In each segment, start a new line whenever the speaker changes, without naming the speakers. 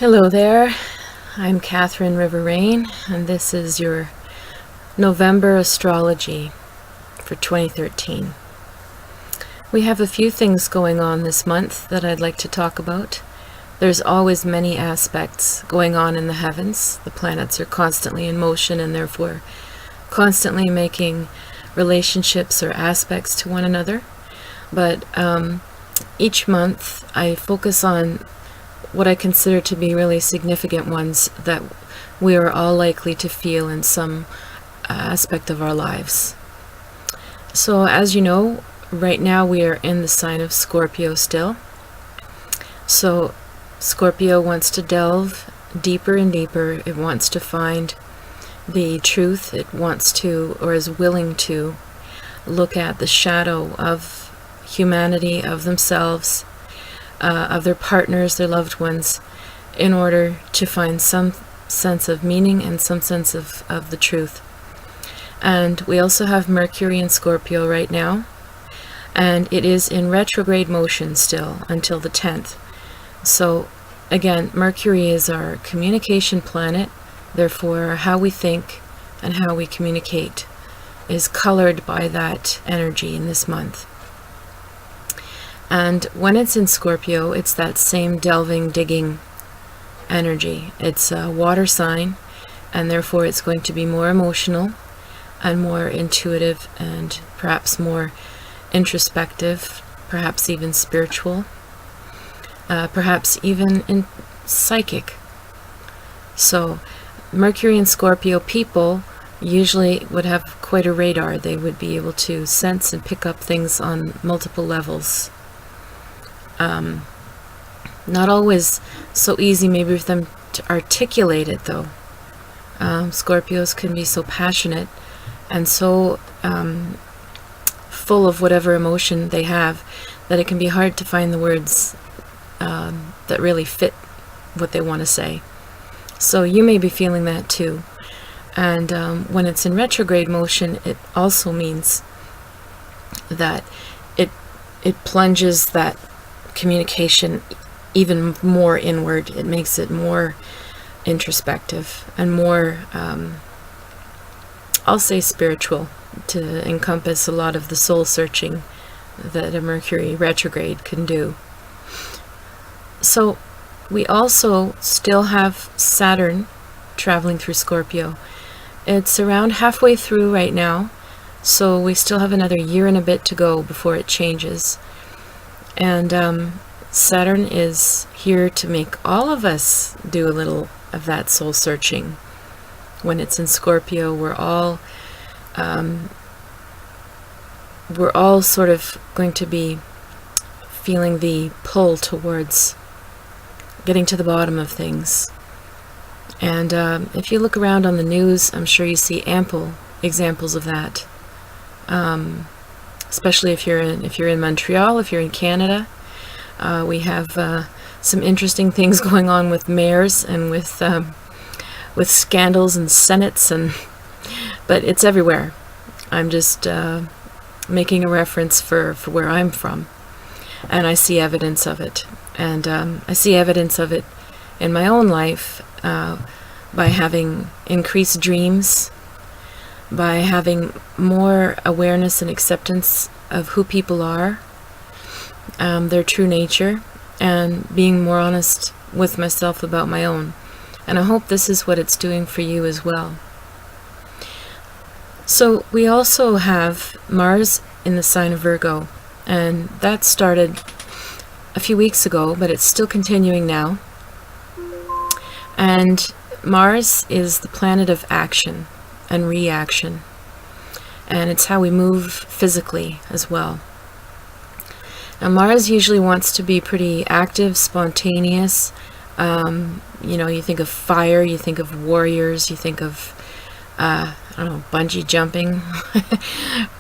Hello there, I'm Catherine River Rain, and this is your November Astrology for 2013. We have a few things going on this month that I'd like to talk about. There's always many aspects going on in the heavens. The planets are constantly in motion and therefore constantly making relationships or aspects to one another. But each month I focus on what I consider to be really significant ones that we are all likely to feel in some aspect of our lives. So as you know, right now we are in the sign of Scorpio still. So Scorpio wants to delve deeper and deeper. It wants to find the truth. It wants to, or is willing to, look at the shadow of humanity, of themselves, of their partners, their loved ones, in order to find some sense of meaning and some sense of the truth. And we also have Mercury in Scorpio right now, and it is in retrograde motion still until the 10th. So again, Mercury is our communication planet, therefore how we think and how we communicate is colored by that energy in this month. And when it's in Scorpio, it's that same delving, digging energy. It's a water sign, and therefore it's going to be more emotional and more intuitive and perhaps more introspective, perhaps even spiritual, perhaps even psychic. So Mercury and Scorpio people usually would have quite a radar. They would be able to sense and pick up things on multiple levels. Not always so easy maybe for them to articulate it though. Scorpios can be so passionate and so full of whatever emotion they have that it can be hard to find the words that really fit what they want to say. So you may be feeling that too. And when it's in retrograde motion, it also means that it plunges that communication even more inward. It makes it more introspective and more, I'll say spiritual, to encompass a lot of the soul searching that a Mercury retrograde can do. So we also still have Saturn traveling through Scorpio. It's around halfway through right now, so we still have another year and a bit to go before it changes. And Saturn is here to make all of us do a little of that soul searching. When it's in Scorpio, we're all sort of going to be feeling the pull towards getting to the bottom of things. And if you look around on the news, I'm sure you see ample examples of that. Especially if you're in Montreal, if you're in Canada, we have some interesting things going on with mayors and with scandals and senates, but it's everywhere. I'm just making a reference for where I'm from, and I see evidence of it, and I see evidence of it in my own life by having increased dreams, by having more awareness and acceptance of who people are, their true nature, and being more honest with myself about my own. And I hope this is what it's doing for you as well. So we also have Mars in the sign of Virgo, and that started a few weeks ago, but it's still continuing now. And Mars is the planet of action and reaction, and it's how we move physically as well. Now Mars usually wants to be pretty active, spontaneous. You think of fire, you think of warriors, you think of bungee jumping.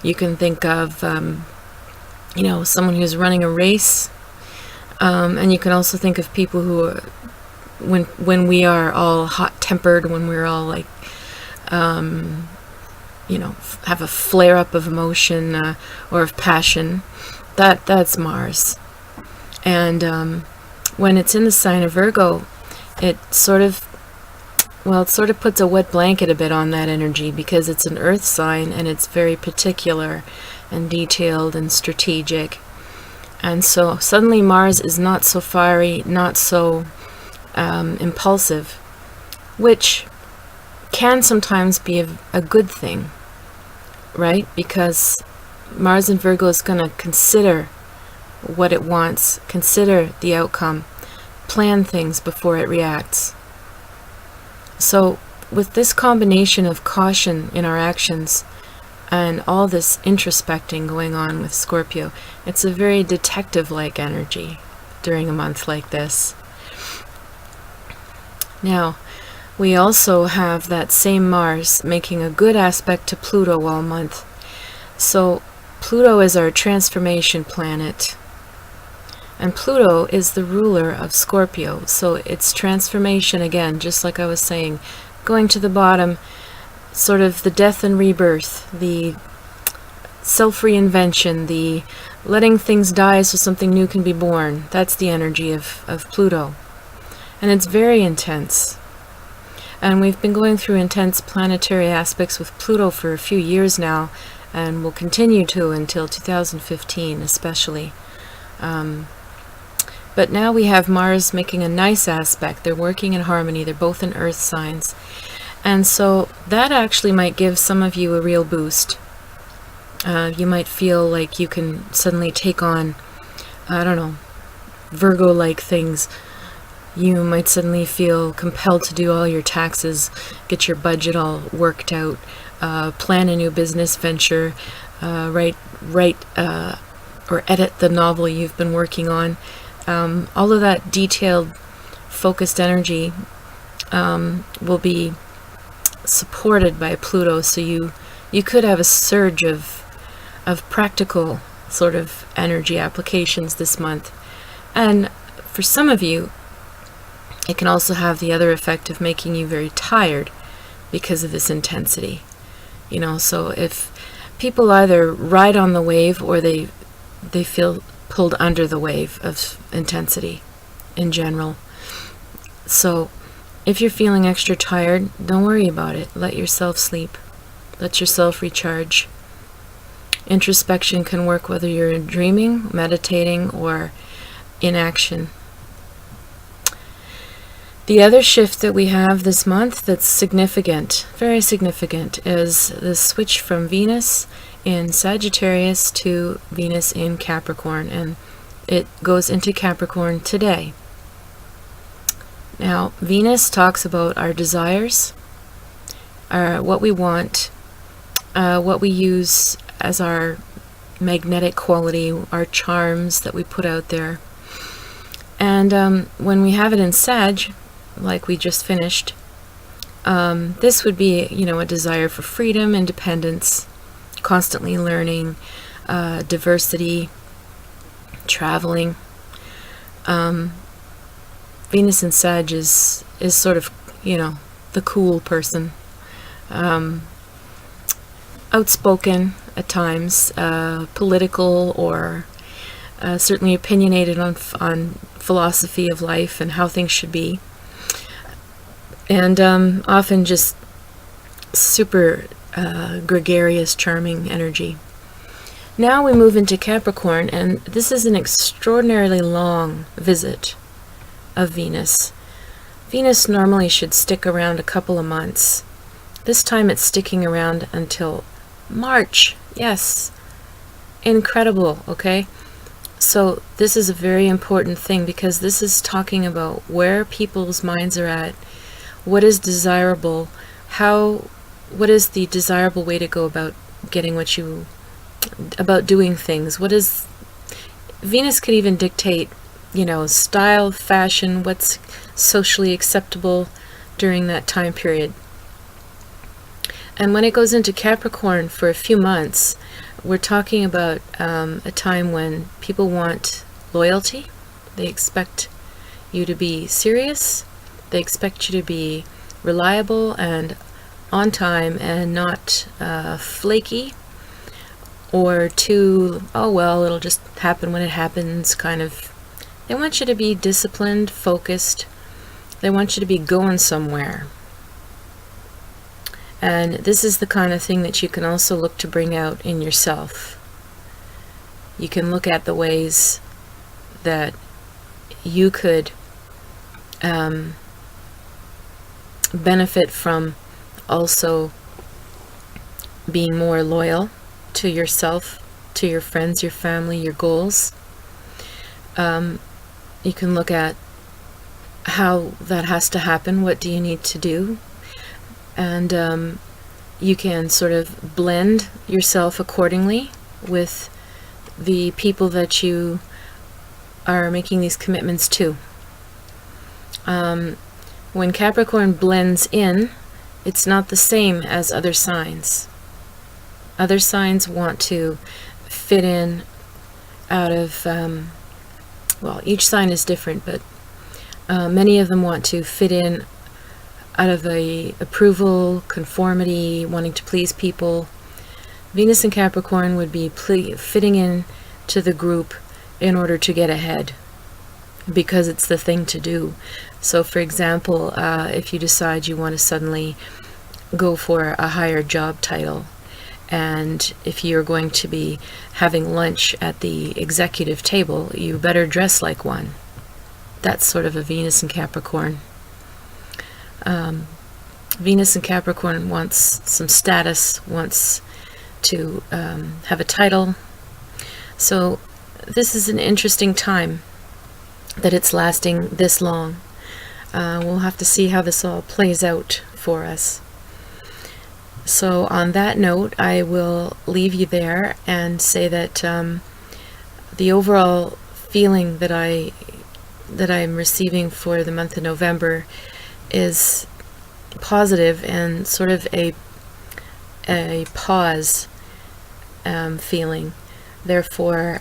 You can think of someone who's running a race, and you can also think of people who are, when we are all hot-tempered, when we're all like have a flare-up of emotion or of passion. That's Mars. And when it's in the sign of Virgo, it sort of, well, it sort of puts a wet blanket a bit on that energy, because it's an earth sign and it's very particular and detailed and strategic. And so suddenly Mars is not so fiery, not so impulsive, which can sometimes be a good thing, right? Because Mars in Virgo is going to consider what it wants, consider the outcome, plan things before it reacts. So with this combination of caution in our actions and all this introspecting going on with Scorpio, it's a very detective-like energy during a month like this. Now, we also have that same Mars making a good aspect to Pluto all month. So Pluto is our transformation planet. And Pluto is the ruler of Scorpio. So it's transformation again, just like I was saying, going to the bottom, sort of the death and rebirth, the self-reinvention, the letting things die so something new can be born. That's the energy of Pluto. And it's very intense. And we've been going through intense planetary aspects with Pluto for a few years now, and will continue to until 2015 especially. But now we have Mars making a nice aspect. They're working in harmony. They're both in earth signs. And so that actually might give some of you a real boost. You might feel like you can suddenly take on, I don't know, Virgo-like things. You might suddenly feel compelled to do all your taxes, get your budget all worked out, plan a new business venture, write or edit the novel you've been working on. All of that detailed, focused energy will be supported by Pluto, so you could have a surge of practical sort of energy applications this month. And for some of you, it can also have the other effect of making you very tired because of this intensity. You know, so if people either ride on the wave or they feel pulled under the wave of intensity in general. So if you're feeling extra tired, don't worry about it. Let yourself sleep. Let yourself recharge. Introspection can work whether you're dreaming, meditating, or in action. The other shift that we have this month that's significant, very significant, is the switch from Venus in Sagittarius to Venus in Capricorn, and it goes into Capricorn today. Now, Venus talks about our desires, what we want, what we use as our magnetic quality, our charms that we put out there. And when we have it in Sag, like we just finished, this would be, you know, a desire for freedom, independence, constantly learning, diversity, traveling. Venus in Sag is sort of, you know, the cool person, outspoken at times, political, or certainly opinionated on philosophy of life and how things should be, and often just super gregarious, charming energy. Now we move into Capricorn, and this is an extraordinarily long visit of Venus. Venus normally should stick around a couple of months. This time it's sticking around until March. Yes, incredible. Okay, so this is a very important thing, because this is talking about where people's minds are at, what is desirable, what is the desirable way to go about getting what you, about doing things. What is, Venus could even dictate, you know, style, fashion, what's socially acceptable during that time period. And when it goes into Capricorn for a few months, we're talking about a time when people want loyalty. They expect you to be serious. They expect you to be reliable and on time, and not flaky or too, oh well, it'll just happen when it happens kind of. They want you to be disciplined, focused, They want you to be going somewhere. And this is the kind of thing that you can also look to bring out in yourself. You can look at the ways that you could benefit from also being more loyal to yourself, to your friends, your family, your goals. You can look at how that has to happen. What do you need to do? And you can sort of blend yourself accordingly with the people that you are making these commitments to. When Capricorn blends in, it's not the same as other signs. Other signs want to fit in out of, well, each sign is different, but many of them want to fit in out of a approval, conformity, wanting to please people. Venus in Capricorn would be fitting in to the group in order to get ahead, because it's the thing to do. So for example, if you decide you want to suddenly go for a higher job title, and if you're going to be having lunch at the executive table, you better dress like one. That's sort of a Venus in Capricorn. Venus in Capricorn wants some status, wants to have a title. So this is an interesting time that it's lasting this long. We'll have to see how this all plays out for us. So on that note, I will leave you there and say that the overall feeling that I'm receiving for the month of November is positive and sort of a pause feeling. Therefore,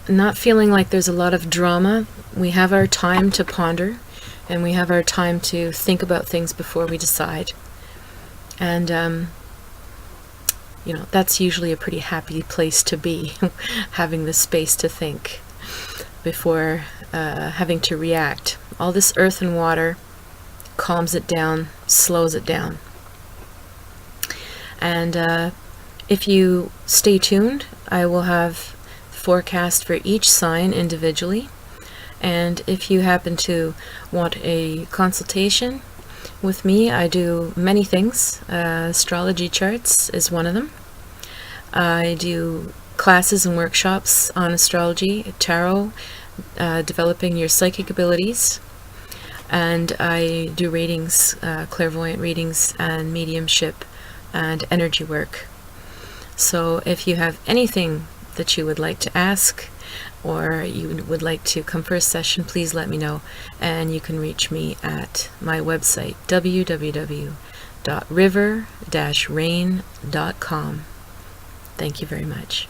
not feeling like there's a lot of drama. We have our time to ponder, and we have our time to think about things before we decide. And you know, that's usually a pretty happy place to be, having the space to think before having to react. All this earth and water calms it down, slows it down. And if you stay tuned, I will have forecast for each sign individually. And if you happen to want a consultation with me, I do many things. Astrology charts is one of them. I do classes and workshops on astrology, tarot, developing your psychic abilities, and I do readings, clairvoyant readings, and mediumship and energy work. So if you have anything that you would like to ask, or you would like to come for a session, please let me know, and you can reach me at my website, www.river-rain.com. Thank you very much.